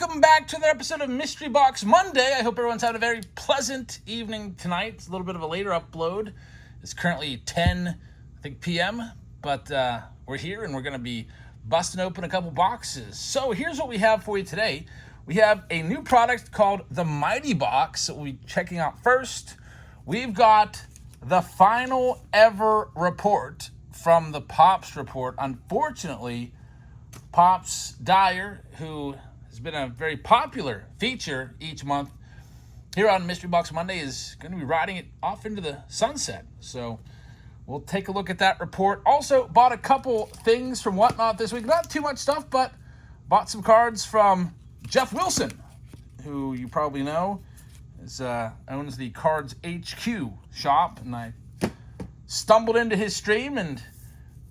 Welcome back to another episode of Mystery Box Monday. I hope everyone's having a very pleasant evening tonight. It's a little bit of a later upload. It's currently 10, p.m., but we're here and we're going to be busting open a couple boxes. So here's what we have for you today. We have a new product called the Mighty Box that we'll be checking out first. We've got the final ever report from the Pops report. Unfortunately, Pops Dyer, who has been a very popular feature each month here on Mystery Box Monday, is going to be riding it off into the sunset. So we'll take a look at that report. Also bought a couple things from Whatnot this week. Not too much stuff, but bought some cards from Jeff Wilson, who you probably know owns the Cards HQ shop. And I stumbled into his stream, and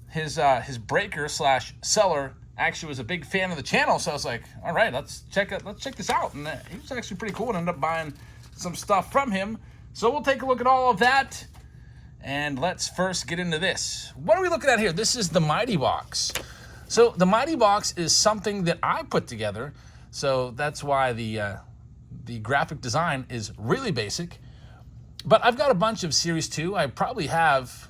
his breaker / seller actually was a big fan of the channel, so I was like, all right, let's check this out. And he was actually pretty cool, and ended up buying some stuff from him. So we'll take a look at all of that, and let's first get into this. What are we looking at here? This is the Mighty Box. So the Mighty Box is something that I put together, so that's why the graphic design is really basic. But I've got a bunch of Series 2. I probably have,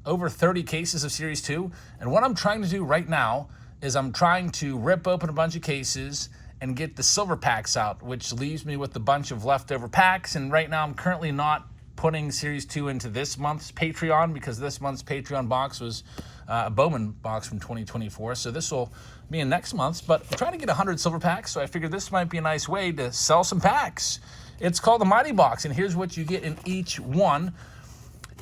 over 30 cases of Series 2. And what I'm trying to do right now is I'm trying to rip open a bunch of cases and get the silver packs out, which leaves me with a bunch of leftover packs. And right now I'm currently not putting Series 2 into this month's Patreon, because this month's Patreon box was a Bowman box from 2024. So this will be in next month's, but I'm trying to get 100 silver packs, so I figured this might be a nice way to sell some packs. It's called the Mighty Box, and here's what you get in each one.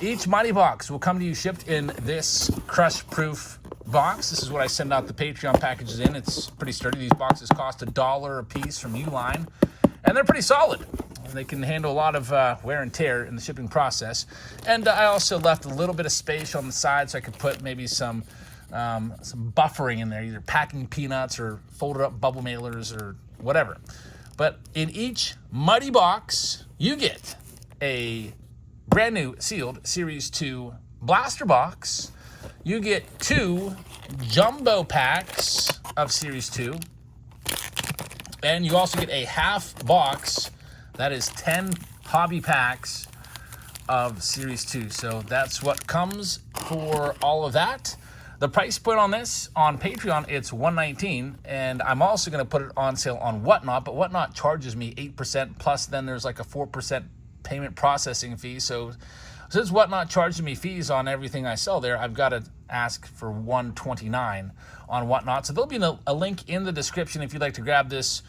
Each Mighty Box will come to you shipped in this crush-proof box. This is what I send out the Patreon packages in. It's pretty sturdy. These boxes cost $1 a piece from Uline, and they're pretty solid. They can handle a lot of wear and tear in the shipping process. And I also left a little bit of space on the side so I could put maybe some buffering in there, either packing peanuts or folded up bubble mailers or whatever. But in each Mighty Box, you get a brand new sealed Series 2 blaster box. You get 2 jumbo packs of Series 2. And you also get a half box that is 10 hobby packs of Series 2. So that's what comes for all of that. The price point on this, on Patreon, it's $119, and I'm also going to put it on sale on Whatnot, but Whatnot charges me 8%, plus then there's like a 4% payment processing fee. So since Whatnot charges me fees on everything I sell there, I've got to ask for $129 on Whatnot. So there'll be a link in the description if you'd like to grab this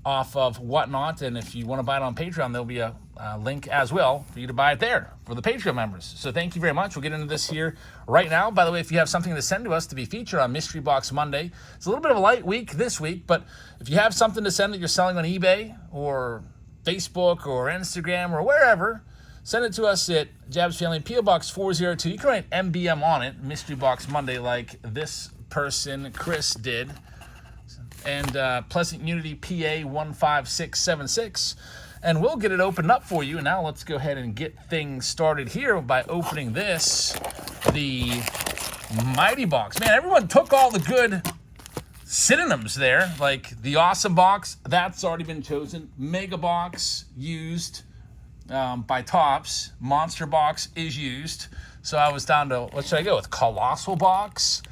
off of Whatnot, and if you want to buy it on Patreon, there'll be a link as well for you to buy it there for the Patreon members. So thank you very much. We'll get into this here right now. By the way, if you have something to send to us to be featured on Mystery Box Monday, it's a little bit of a light week this week, but if you have something to send that you're selling on eBay or Facebook or Instagram or wherever, send it to us at Jabs Family, P.O. Box 402. You can write MBM on it, Mystery Box Monday, like this person, Chris, did. And Pleasant Unity, PA 15676. And we'll get it opened up for you. And now let's go ahead and get things started here by opening this, the Mighty Box. Man, everyone took all the good synonyms there, like the Awesome Box, that's already been chosen. Mega Box, used by Tops. Monster Box is used. So I was down to, what should I go with? Colossal Box.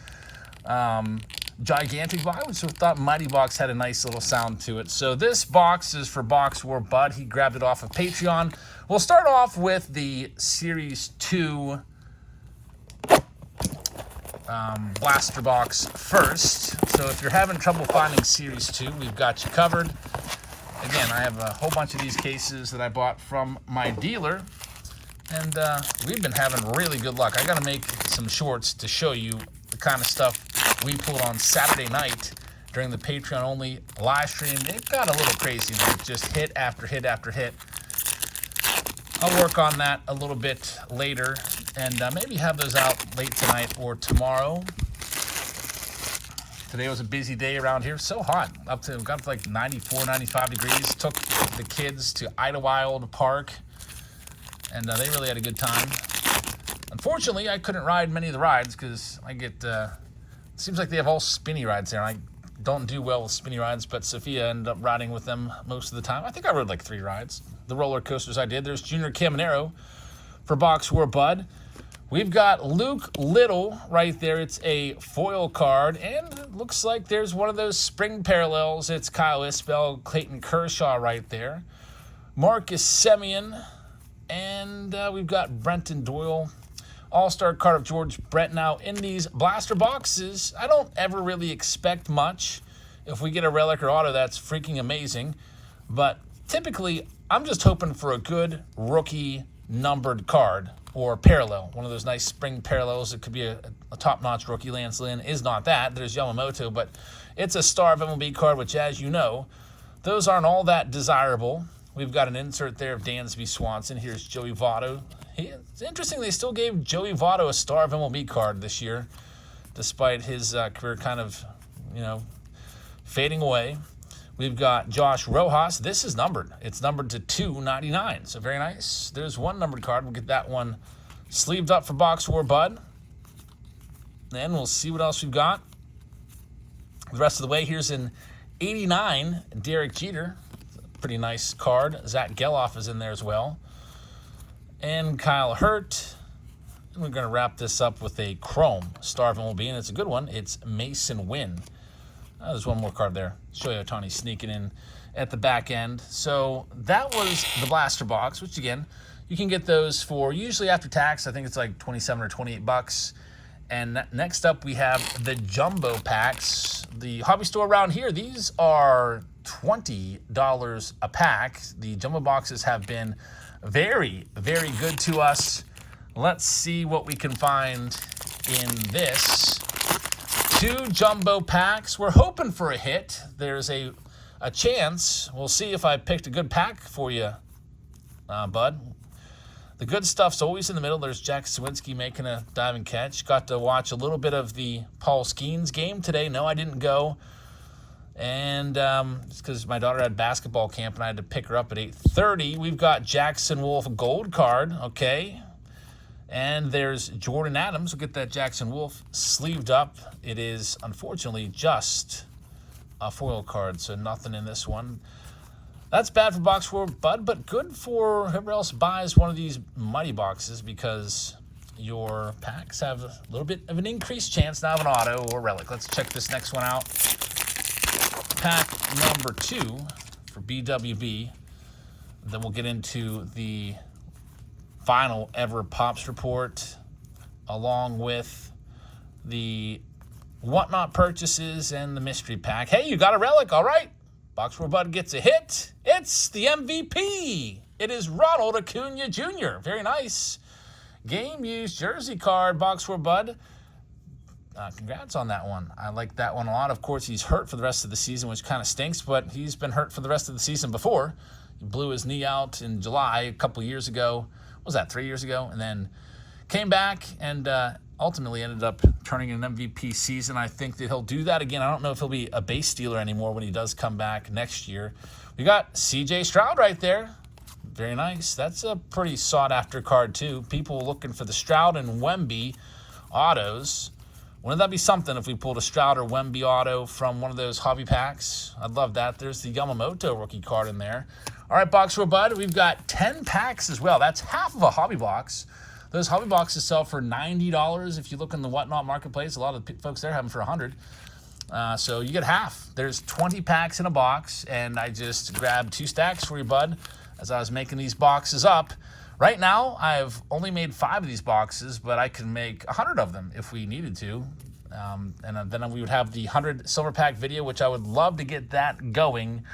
Gigantic Box. I always thought Mighty Box had a nice little sound to it. So this box is for Box War Bud. He grabbed it off of Patreon. We'll start off with the Series 2 blaster box first. So if you're having trouble finding Series 2, we've got you covered. Again, I have a whole bunch of these cases that I bought from my dealer, and we've been having really good luck. I got to make some shorts to show you the kind of stuff we pulled on Saturday night during the Patreon-only live stream. It got a little crazy, man. Just hit after hit after hit. I'll work on that a little bit later and maybe have those out late tonight or tomorrow. Today was a busy day around here. So hot. Got to like 94, 95 degrees. Took the kids to Idlewild Park, and they really had a good time. Unfortunately, I couldn't ride many of the rides because I get... it seems like they have all spinny rides there. I don't do well with spinny rides, but Sophia ended up riding with them most of the time. I think I rode like 3 rides. The roller coasters I did. There's Junior Caminero for Box War Bud. We've got Luke Little right there. It's a foil card, and it looks like there's one of those spring parallels. It's Kyle Isbell, Clayton Kershaw right there. Marcus Semien, and we've got Brenton Doyle. All-star card of George Brett. Now, in these blaster boxes, I don't ever really expect much. If we get a relic or auto, that's freaking amazing. But typically, I'm just hoping for a good rookie numbered card or parallel. One of those nice spring parallels. It could be a top-notch rookie. Lance Lynn is not that. There's Yamamoto, but it's a star of MLB card, which, as you know, those aren't all that desirable. We've got an insert there of Dansby Swanson. Here's Joey Votto. It's interesting they still gave Joey Votto a star of MLB card this year, despite his career kind of, fading away. We've got Josh Rojas. This is numbered. It's numbered to 299, so very nice. There's one numbered card. We'll get that one sleeved up for Box War Bud. Then we'll see what else we've got. The rest of the way, here's an 89 Derek Jeter. Pretty nice card. Zach Geloff is in there as well. And Kyle Hurt. And we're going to wrap this up with a Chrome Star of MLB, and it's a good one. It's Mason Wynn. There's one more card there. Shohei Ohtani sneaking in at the back end. So that was the blaster box, which, again, you can get those for usually after tax. I think it's like $27 or $28. And next up, we have the jumbo packs. The hobby store around here, these are $20 a pack. The jumbo boxes have been very, very good to us. Let's see what we can find in this. 2 jumbo packs. We're hoping for a hit. There's a chance. We'll see if I picked a good pack for you, bud. The good stuff's always in the middle. There's Jack Sawinski making a diving catch. Got to watch a little bit of the Paul Skeens game today. No, I didn't go. And it's because my daughter had basketball camp and I had to pick her up at 8:30. We've got Jackson Wolf gold card, okay. And there's Jordan Adams. We'll get that Jackson Wolf sleeved up. It is, unfortunately, just a foil card, so nothing in this one. That's bad for Box War Bud, but good for whoever else buys one of these mighty boxes because your packs have a little bit of an increased chance now of an auto or relic. Let's check this next one out. Pack number 2 for BWB. Then we'll get into the final ever Pops report along with the whatnot purchases and the mystery pack. Hey, you got a relic. All right. Box War Bud gets a hit. It's the MVP. It is Ronald Acuna Jr. Very nice. Game used jersey card, Box War Bud. Congrats on that one. I like that one a lot. Of course, he's hurt for the rest of the season, which kind of stinks, but he's been hurt for the rest of the season before. He blew his knee out in July a couple years ago. What was that, 3 years ago? And then came back and ultimately ended up turning in an MVP season. I think that he'll do that again. I don't know if he'll be a base stealer anymore when he does come back next year. We got CJ Stroud right there. Very nice. That's a pretty sought-after card, too. People looking for the Stroud and Wemby autos. Wouldn't that be something if we pulled a Stroud or Wemby auto from one of those hobby packs? I'd love that. There's the Yamamoto rookie card in there. All right, Box War Bud, we've got 10 packs as well. That's half of a hobby box. Those hobby boxes sell for $90. If you look in the Whatnot marketplace, a lot of the folks there have them for $100. So you get half. There's 20 packs in a box, and I just grabbed 2 stacks for you, bud, as I was making these boxes up. Right now, I've only made 5 of these boxes, but I can make 100 of them if we needed to. And then we would have the 100 silver pack video, which I would love to get that going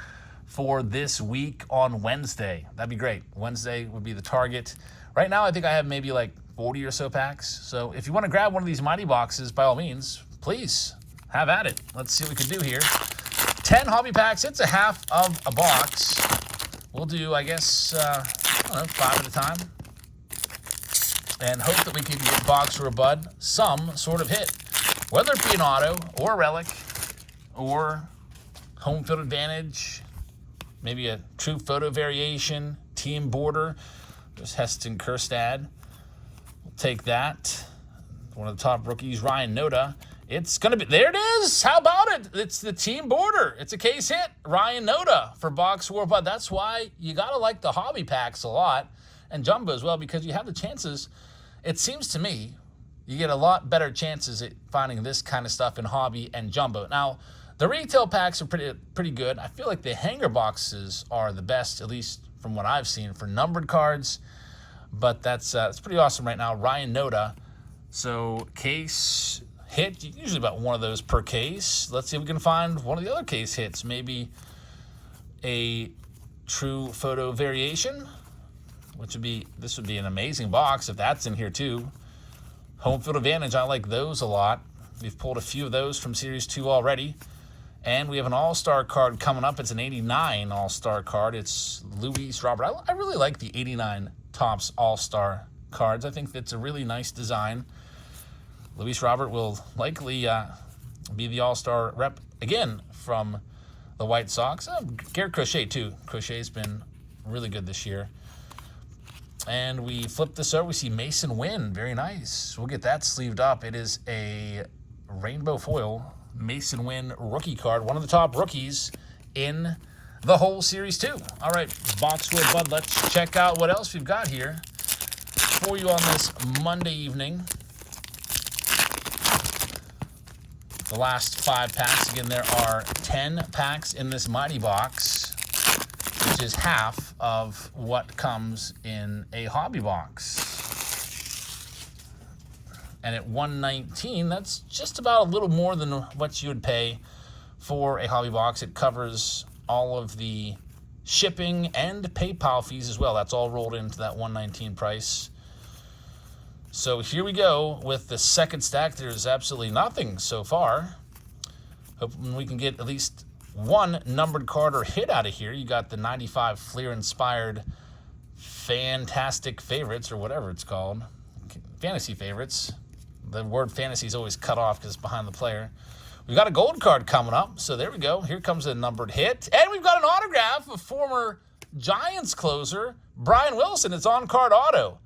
for this week on Wednesday. That'd be great. Wednesday would be the target. Right now, I think I have maybe like 40 or so packs. So if you want to grab one of these mighty boxes, by all means, please have at it. Let's see what we can do here. 10 hobby packs. It's a half of a box. We'll do, I guess, 5 at a time. And hope that we can get Box or a Bud some sort of hit. Whether it be an auto or a relic or home field advantage, maybe a true photo variation, team border. There's Heston Kjerstad. We'll take that. One of the top rookies, Ryan Noda. It's going to be, there it is. How about it? It's the team border. It's a case hit. Ryan Noda for Box War Bud. That's why you got to like the hobby packs a lot, and Jumbo as well, because you have the chances. It seems to me you get a lot better chances at finding this kind of stuff in hobby and Jumbo. Now, the retail packs are pretty good. I feel like the hanger boxes are the best, at least from what I've seen, for numbered cards. But that's pretty awesome right now. Ryan Noda. So case hit, usually about one of those per case. Let's see if we can find one of the other case hits. Maybe a true photo variation, this would be an amazing box if that's in here too. Home field advantage, I like those a lot. We've pulled a few of those from Series 2 already. And we have an All-Star card coming up. It's an 89 All-Star card. It's Luis Robert. I really like the 89 Topps All-Star cards. I think that's a really nice design. Luis Robert will likely be the All-Star rep again from the White Sox. Garrett Crochet, too. Crochet's been really good this year. And we flip this over. We see Mason Wynn. Very nice. We'll get that sleeved up. It is a rainbow foil Mason Wynn rookie card. One of the top rookies in the whole Series 2. All right, Box War Bud. Let's check out what else we've got here for you on this Monday evening. The last 5 packs. Again, there are 10 packs in this Mighty Box, which is half of what comes in a hobby box. And at $119, that's just about a little more than what you would pay for a hobby box. It covers all of the shipping and PayPal fees as well. That's all rolled into that $119 price. So here we go with the second stack. There's absolutely nothing so far. Hoping we can get at least one numbered card or hit out of here. You got the 95 Fleer-inspired Fantastic Favorites, or whatever it's called. Fantasy Favorites. The word fantasy is always cut off because it's behind the player. We've got a gold card coming up, so there we go. Here comes a numbered hit. And we've got an autograph of former Giants closer, Brian Wilson. It's on-card auto.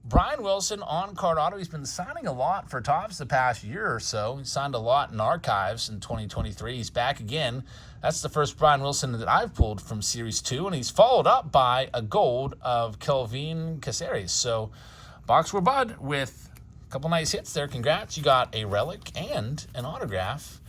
Brian Wilson, on-card auto. He's been signing a lot for Topps the past year or so. He signed a lot in archives in 2023. He's back again. That's the first Brian Wilson that I've pulled from Series 2, and he's followed up by a gold of Kelvin Caceres. So, Box War Bud with a couple nice hits there. Congrats. You got a relic and an autograph.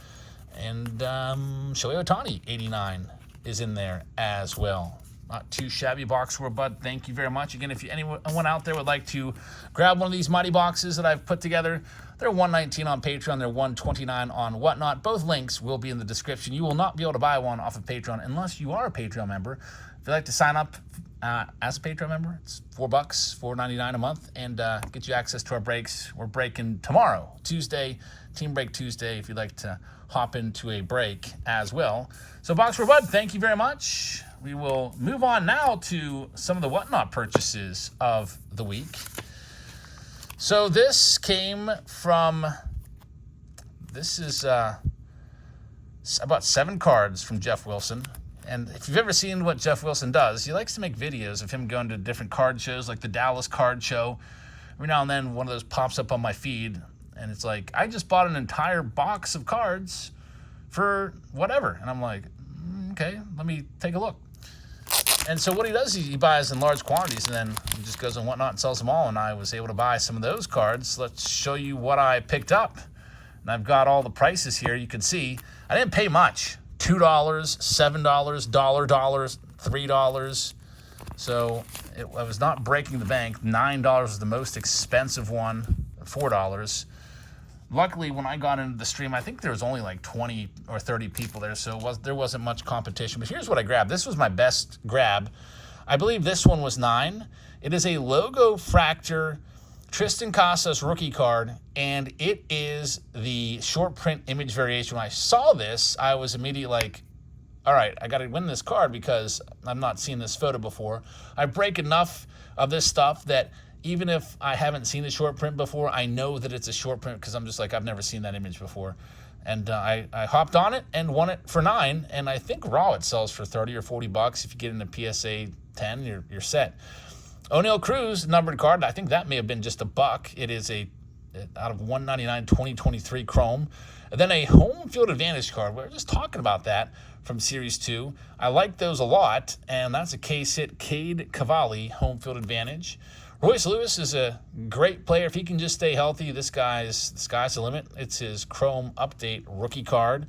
And Shohei Ohtani, 89, is in there as well. Not too shabby, Box War Bud. Thank you very much. Again, if anyone out there would like to grab one of these Mighty Boxes that I've put together, they're $119 on Patreon. They're $129 on Whatnot. Both links will be in the description. You will not be able to buy one off of Patreon unless you are a Patreon member. If you'd like to sign up as a Patreon member, it's $4, $4.99 a month, and get you access to our breaks. We're breaking tomorrow, Tuesday, Team Break Tuesday, if you'd like to hop into a break as well. So, Box War Bud, thank you very much. We will move on now to some of the Whatnot purchases of the week. So this came from, this is about 7 cards from Jeff Wilson. And if you've ever seen what Jeff Wilson does, he likes to make videos of him going to different card shows, like the Dallas Card Show. Every now and then, one of those pops up on my feed, and it's like, I just bought an entire box of cards for whatever. And I'm like, okay, let me take a look. And so what he does is he buys in large quantities, and then he just goes on Whatnot and sells them all. And I was able to buy some of those cards. Let's show you what I picked up. And I've got all the prices here. You can see I didn't pay much. $2, $7, $1, $3. So I was not breaking the bank. $9 was the most expensive one, $4. Luckily, when I got into the stream, I think there was only like 20 or 30 people there, so there wasn't much competition. But here's what I grabbed. This was my best grab. I believe this one was $9. It is a Logo Fractor Tristan Casas rookie card, and it is the short print image variation. When I saw this, I was immediately like, all right, I got to win this card because I've not seen this photo before. I break enough of this stuff that even if I haven't seen the short print before, I know that it's a short print because I'm just like, I've never seen that image before. And I hopped on it and won it for $9. And I think raw it sells for $30 or $40. If you get into PSA 10, you're set. O'Neal Cruz numbered card. I think that may have been just $1. It is a out of 199 2023 Chrome. And then a home field advantage card. We're just talking about that from Series 2. I like those a lot, and that's a case hit Cade Cavalli home field advantage. Royce Lewis is a great player. If he can just stay healthy, the sky's the limit. It's his Chrome Update rookie card.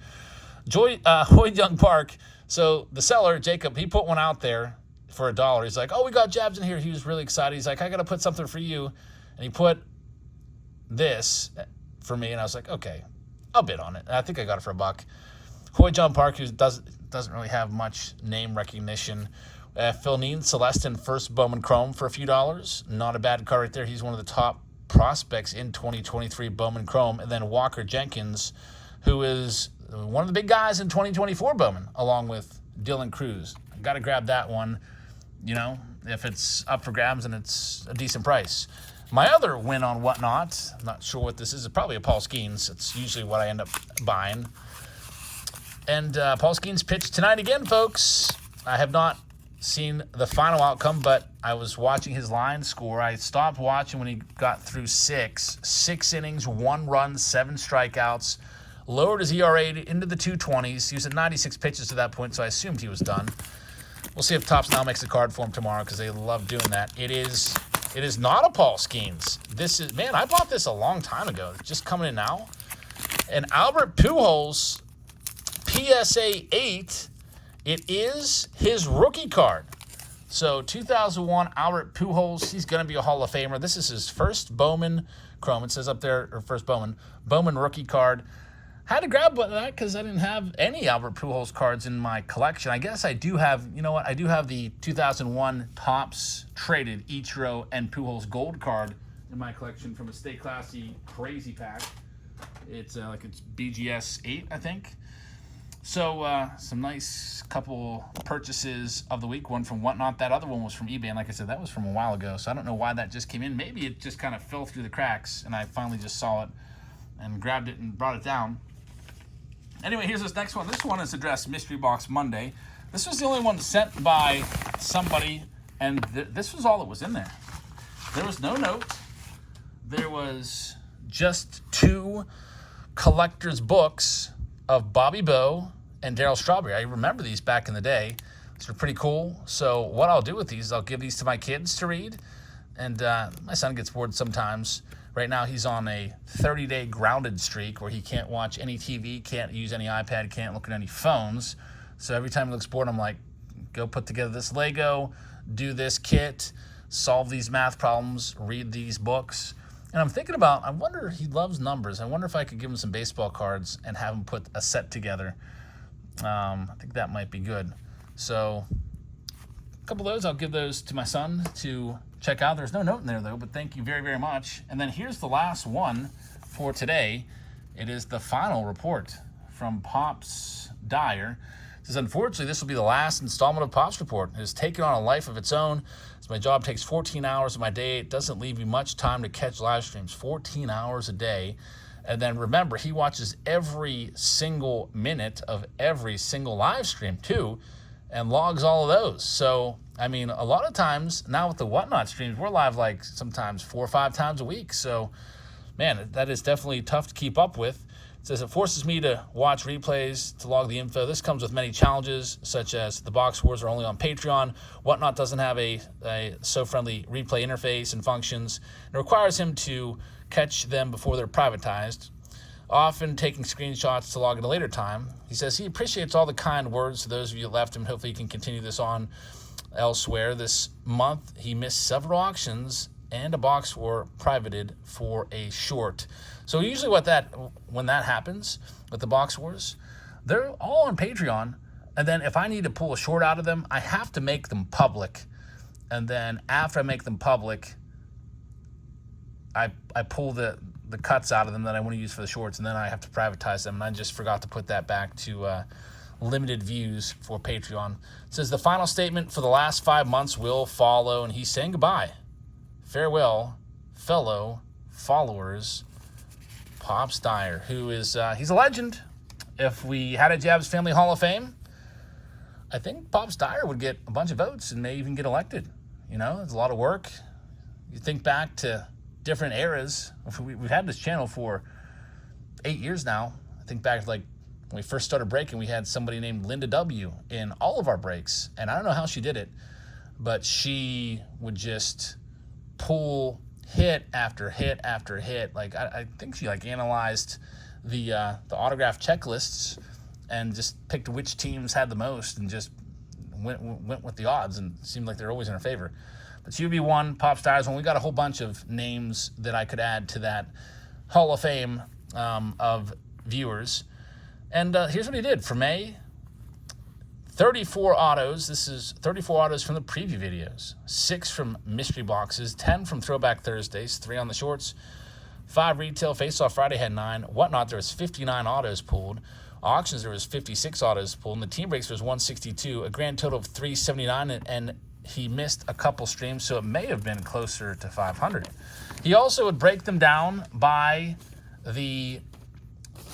Hoyd Young Park. So the seller, Jacob, he put one out there for $1. He's like, oh, we got jabs in here. He was really excited. He's like, I got to put something for you. And he put this for me, and I was like, okay, I'll bid on it. And I think I got it for $1. Hoyd Young Park, who doesn't really have much name recognition. Phil Neen, Celestin, first Bowman Chrome for a few dollars. Not a bad card right there. He's one of the top prospects in 2023 Bowman Chrome. And then Walker Jenkins, who is one of the big guys in 2024 Bowman, along with Dylan Cruz. Got to grab that one, if it's up for grabs and it's a decent price. My other win on Whatnot, I'm not sure what this is. It's probably a Paul Skeens. It's usually what I end up buying. And Paul Skeens pitched tonight again, folks. I have not seen the final outcome, but I was watching his line score. I stopped watching when he got through 6 innings, 1 run, 7 strikeouts, lowered his ERA into the 220s. He was at 96 pitches to that point, so I assumed he was done. We'll see if Topps Now makes a card for him tomorrow, because they love doing that. It is not a Paul Skeens. I bought this a long time ago. It's just coming in now. And Albert Pujols, PSA 8, it is his rookie card. So 2001 Albert Pujols, he's going to be a Hall of Famer. This is his first Bowman Chrome. It says up there, or first Bowman rookie card. Had to grab that because I didn't have any Albert Pujols cards in my collection. I guess I do have, I do have the 2001 Topps traded Ichiro and Pujols gold card in my collection from a Stay Classy Crazy Pack. It's it's BGS 8, I think. So some nice couple purchases of the week. One from Whatnot. That other one was from eBay. And like I said, that was from a while ago. So I don't know why that just came in. Maybe it just kind of fell through the cracks and I finally just saw it and grabbed it and brought it down. Anyway, here's this next one. This one is addressed Mystery Box Monday. This was the only one sent by somebody, and this was all that was in there. There was no note. There was just 2 collector's books of Bobby Bowe and Darryl Strawberry. I remember these back in the day. These are pretty cool. So what I'll do with these, I'll give these to my kids to read. And my son gets bored sometimes. Right now he's on a 30-day grounded streak where he can't watch any TV, can't use any iPad, can't look at any phones. So every time he looks bored, I'm like, go put together this Lego, do this kit, solve these math problems, read these books. And I'm thinking about, I wonder, he loves numbers. I wonder if I could give him some baseball cards and have him put a set together. I think that might be good. So a couple of those, I'll give those to my son to check out. There's no note in there, though, but thank you very, very much. And then here's the last one for today. It is the final report from Pops Dyer. It says, unfortunately, this will be the last installment of Pops Report. It has taken on a life of its own, as my job takes 14 hours of my day. It doesn't leave me much time to catch live streams, 14 hours a day. And then remember, he watches every single minute of every single live stream, too, and logs all of those. So, I mean, a lot of times now with the Whatnot streams, we're live like sometimes 4 or 5 times a week. So, man, that is definitely tough to keep up with. It says it forces me to watch replays to log the info. This comes with many challenges, such as the box wars are only on Patreon. Whatnot doesn't have a so-friendly replay interface and functions. It requires him to catch them before they're privatized, often taking screenshots to log at a later time. He says he appreciates all the kind words to those of you that left him. Hopefully he can continue this on elsewhere. This month, he missed several auctions and a box war privated for a short. So usually when that happens with the box wars, they're all on Patreon. And then if I need to pull a short out of them, I have to make them public. And then after I make them public, I pull the cuts out of them that I want to use for the shorts, and then I have to privatize them. And I just forgot to put that back to limited views for Patreon. It says the final statement for the last 5 months will follow, and he's saying goodbye. Farewell, fellow followers. Pops Dyer, who is, he's a legend. If we had a Jabs Family Hall of Fame, I think Pops Dyer would get a bunch of votes and may even get elected. You know, it's a lot of work. You think back to different eras. We've had this channel for 8 years now. I think back like when we first started breaking, we had somebody named Linda W. in all of our breaks. And I don't know how she did it, but she would just pull hit after hit after hit. Like I think she like analyzed the autograph checklists and just picked which teams had the most and just went with the odds, and it seemed like they're always in her favor. But she would be one, Pop Stars one. We got a whole bunch of names that I could add to that Hall of Fame of viewers. And here's what he did for May. 34 autos. This is 34 autos from the preview videos. 6 from mystery boxes. 10 from Throwback Thursdays. 3 on the shorts. 5 retail. Face-Off Friday had 9. Whatnot, there was 59 autos pulled. Auctions, there was 56 autos pulled. And the team breaks, there was 162. A grand total of 379. And he missed a couple streams, so it may have been closer to 500. He also would break them down by the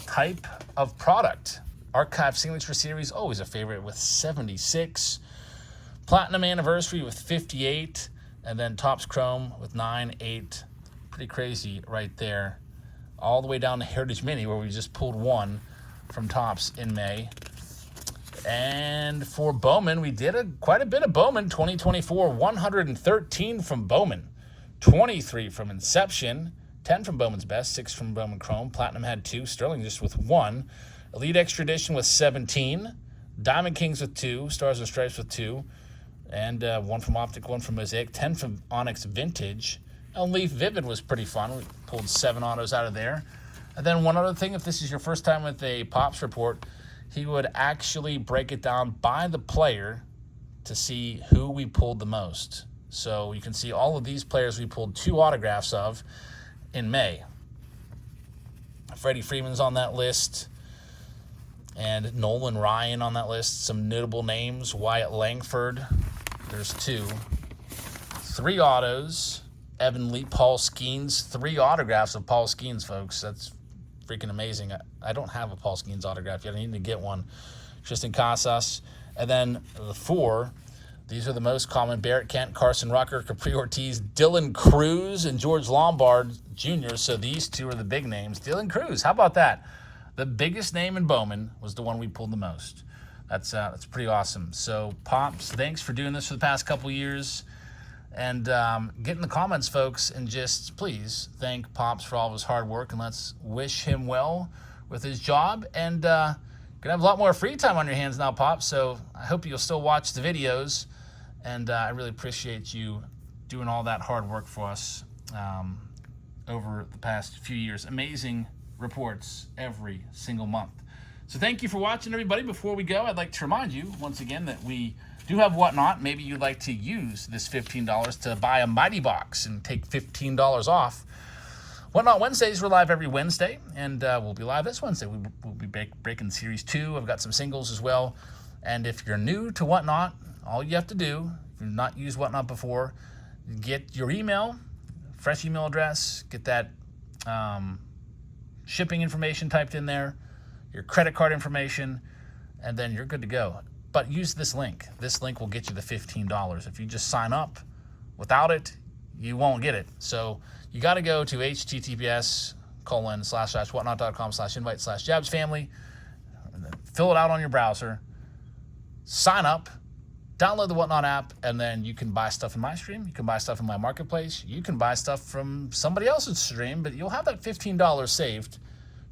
type of product. Archive Signature Series, always a favorite, with 76. Platinum Anniversary with 58. And then Topps Chrome with 9, 8. Pretty crazy right there. All the way down to Heritage Mini, where we just pulled 1 from Topps in May. And for Bowman, we did quite a bit of Bowman. 2024, 113 from Bowman. 23 from Inception. 10 from Bowman's Best. 6 from Bowman Chrome. Platinum had 2. Sterling just with 1. Elite Extra Edition with 17. Diamond Kings with 2. Stars and Stripes with 2. And 1 from Optic, 1 from Mosaic. 10 from Onyx Vintage. And Leaf Vivid was pretty fun. We pulled 7 autos out of there. And then one other thing, if this is your first time with a Pops report, he would actually break it down by the player to see who we pulled the most. So you can see all of these players we pulled 2 autographs of in May. Freddie Freeman's on that list, and Nolan Ryan on that list. Some notable names: Wyatt Langford, there's 2. 3 autos: Evan Lee, Paul Skeens. 3 autographs of Paul Skeens, folks. That's freaking amazing. I don't have a Paul Skeens autograph yet. I need to get one. Tristan Casas. And then the 4, these are the most common: Barrett Kent, Carson Rucker, Capri Ortiz, Dylan Cruz, and George Lombard Jr. So these 2 are the big names. Dylan Cruz, how about that? The biggest name in Bowman was the one we pulled the most. That's pretty awesome. So Pops, thanks for doing this for the past couple years. And get in the comments, folks, and just please thank Pops for all of his hard work, and let's wish him well with his job. And gonna have a lot more free time on your hands now, Pops, so I hope you'll still watch the videos. And I really appreciate you doing all that hard work for us over the past few years. Amazing reports every single month. So thank you for watching, everybody. Before we go, I'd like to remind you once again that we do have Whatnot. Maybe you'd like to use this $15 to buy a Mighty Box and take $15 off. Whatnot Wednesdays, we're live every Wednesday, and we'll be live this Wednesday. We'll be breaking Series 2. I've got some singles as well. And if you're new to Whatnot, all you have to do, if you've not used Whatnot before, get your email, fresh email address, get that shipping information typed in there, your credit card information, and then you're good to go. But use this link. This link will get you the $15. If you just sign up without it, you won't get it. So you got to go to https://whatnot.com/invite/jabsfamily, fill it out on your browser, sign up, download the Whatnot app, and then you can buy stuff in my stream. You can buy stuff in my marketplace. You can buy stuff from somebody else's stream, but you'll have that $15 saved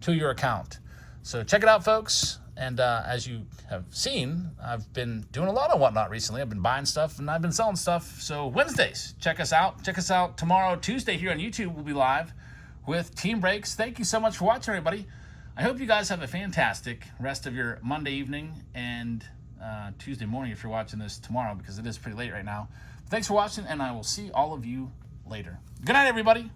to your account. So check it out, folks. And as you have seen, I've been doing a lot on Whatnot recently. I've been buying stuff and I've been selling stuff. So Wednesdays, check us out. Check us out tomorrow, Tuesday, here on YouTube. We'll be live with Team Breaks. Thank you so much for watching, everybody. I hope you guys have a fantastic rest of your Monday evening and Tuesday morning if you're watching this tomorrow, because it is pretty late right now. Thanks for watching, and I will see all of you later. Good night, everybody.